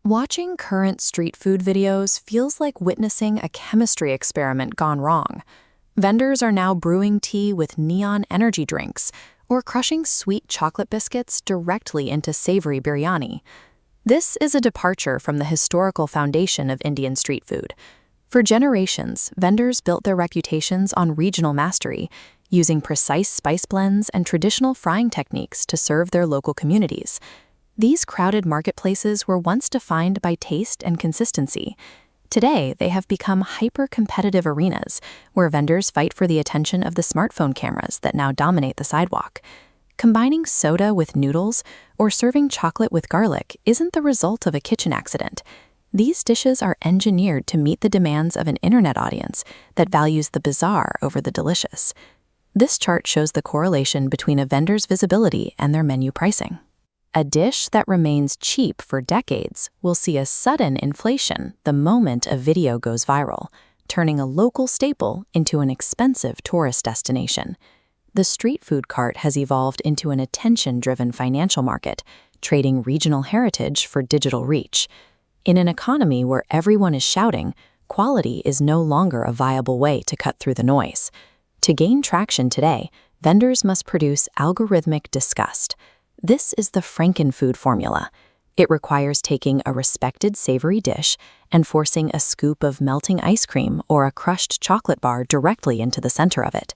Watching current street food videos feels like witnessing a chemistry experiment gone wrong. Vendors are now brewing tea with neon energy drinks or crushing sweet chocolate biscuits directly into savory biryani. This is a departure from the historical foundation of Indian street food. For generations, vendors built their reputations on regional mastery, using precise spice blends and traditional frying techniques to serve their local communities. These crowded marketplaces were once defined by taste and consistency. Today, they have become hyper-competitive arenas where vendors fight for the attention of the smartphone cameras that now dominate the sidewalk. Combining soda with noodles or serving chocolate with garlic isn't the result of a kitchen accident. These dishes are engineered to meet the demands of an internet audience that values the bizarre over the delicious. This chart shows the correlation between a vendor's visibility and their menu pricing. A dish that remains cheap for decades will see a sudden inflation the moment a video goes viral, turning a local staple into an expensive tourist destination. The street food cart has evolved into an attention-driven financial market, trading regional heritage for digital reach. In an economy where everyone is shouting, quality is no longer a viable way to cut through the noise. To gain traction today, vendors must produce algorithmic disgust. This is the Frankenfood formula. It requires taking a respected savory dish and forcing a scoop of melting ice cream or a crushed chocolate bar directly into the center of it.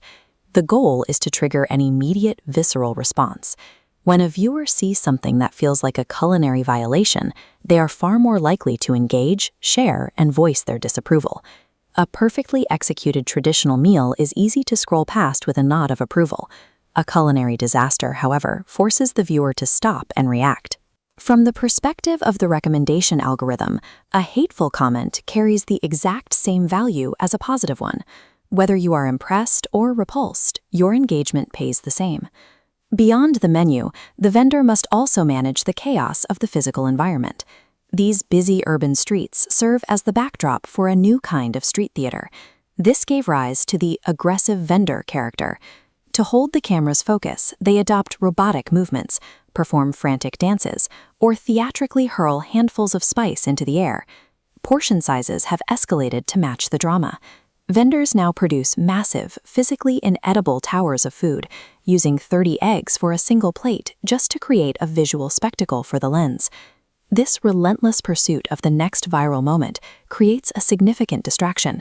The goal is to trigger an immediate visceral response. When a viewer sees something that feels like a culinary violation, they are far more likely to engage, share, and voice their disapproval. A perfectly executed traditional meal is easy to scroll past with a nod of approval. A culinary disaster, however, forces the viewer to stop and react. From the perspective of the recommendation algorithm, a hateful comment carries the exact same value as a positive one. Whether you are impressed or repulsed, your engagement pays the same. Beyond the menu, the vendor must also manage the chaos of the physical environment. These busy urban streets serve as the backdrop for a new kind of street theater. This gave rise to the aggressive vendor character. To hold the camera's focus, they adopt robotic movements, perform frantic dances, or theatrically hurl handfuls of spice into the air. Portion sizes have escalated to match the drama. Vendors now produce massive, physically inedible towers of food, using 30 eggs for a single plate just to create a visual spectacle for the lens. This relentless pursuit of the next viral moment creates a significant distraction.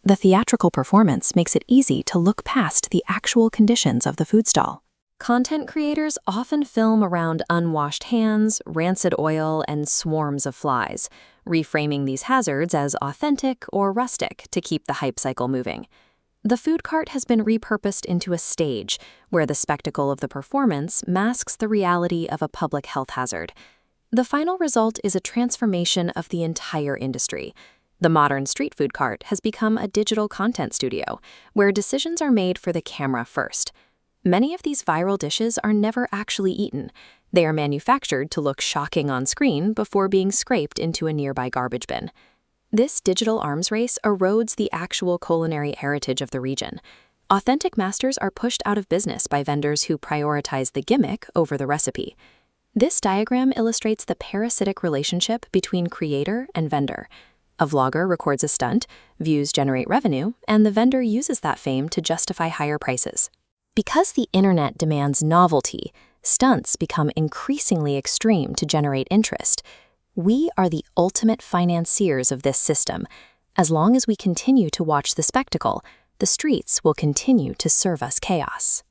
The theatrical performance makes it easy to look past the actual conditions of the food stall. Content creators often film around unwashed hands, rancid oil, and swarms of flies, reframing these hazards as authentic or rustic to keep the hype cycle moving. The food cart has been repurposed into a stage where the spectacle of the performance masks the reality of a public health hazard. The final result is a transformation of the entire industry. The modern street food cart has become a digital content studio, where decisions are made for the camera first. Many of these viral dishes are never actually eaten. They are manufactured to look shocking on screen before being scraped into a nearby garbage bin. This digital arms race erodes the actual culinary heritage of the region. Authentic masters are pushed out of business by vendors who prioritize the gimmick over the recipe. This diagram illustrates the parasitic relationship between creator and vendor. A vlogger records a stunt, views generate revenue, and the vendor uses that fame to justify higher prices. Because the internet demands novelty, stunts become increasingly extreme to generate interest. We are the ultimate financiers of this system. As long as we continue to watch the spectacle, the streets will continue to serve us chaos.